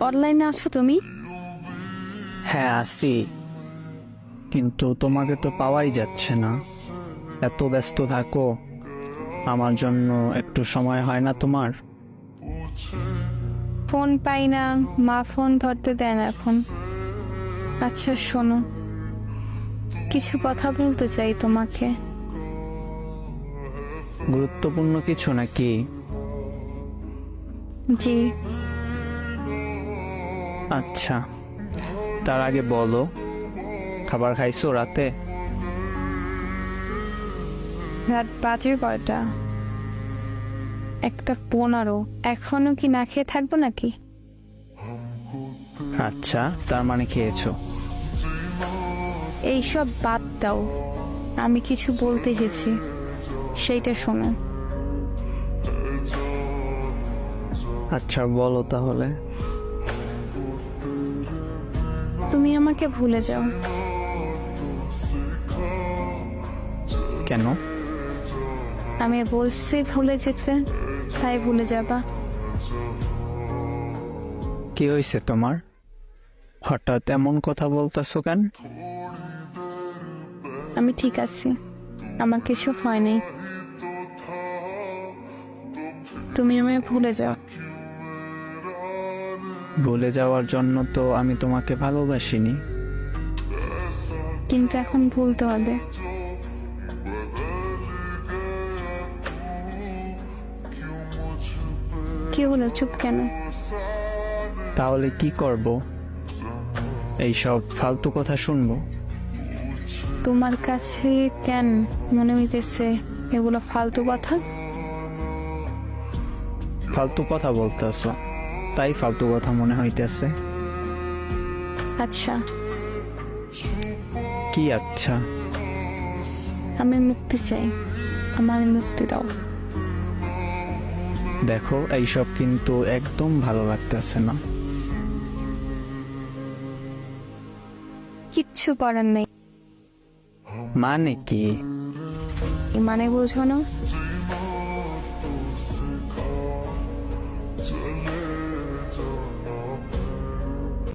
অনলাইনে আছো তুমি? হ্যাঁ আছি, কিন্তু তোমাকে তো পাওয়াই যাচ্ছে না। এত ব্যস্ত থাকো, আমার জন্য একটু সময় হয় না তোমার? ফোন পাই না, মা ফোন ধরতে দেয় না এখন। আচ্ছা শোনো, কিছু কথা বলতে চাই তোমাকে। গুরুত্বপূর্ণ কিছু নাকি? জি। আচ্ছা, তার আগে বলো, খাবার খাইছো রাতে? রাত বাজে কয়টা? 1:15। এখনো কি না খেয়ে থাকবো নাকি? আচ্ছা, তার মানে খেয়েছো। এইসব বাদ দাও, আমি কিছু বলতে এসেছি, সেইটা শোনো। আচ্ছা বলো তাহলে। তুমি আমাকে ভুলে যাও। কেন? আমি বলছি ভুলে যেতে, তাই ভুলে যাবা। কি হয়েছে তোমার? হঠাৎ এমন কথা বলতেছো কেন? আমি ঠিক আছি, আমার কিছু হয় নাই। তুমি আমায় ভুলে যাও। ভুলে যাওয়ার জন্য তো আমি তোমাকে ভালোবাসিনি। কিন্তু এখন ভুলতে হবে। কি হলো, চুপ কেন? তাহলে কি করব? এইসব ফালতু কথা শুনবো? তোমার কাছে কেন মনে হইতেছে এগুলো ফালতু কথা? ফালতু কথা বলতেছো, তাই ফালতু কথা মনে হইতেছে। আচ্ছা, কি আচ্ছা? আমি মুক্তি চাই, আমার মুক্তি দাও। দেখো, এইসব কিন্তু একদম ভালো লাগতেছে না। কিচ্ছু করার নেই। মানে কি? মানে বোঝো না?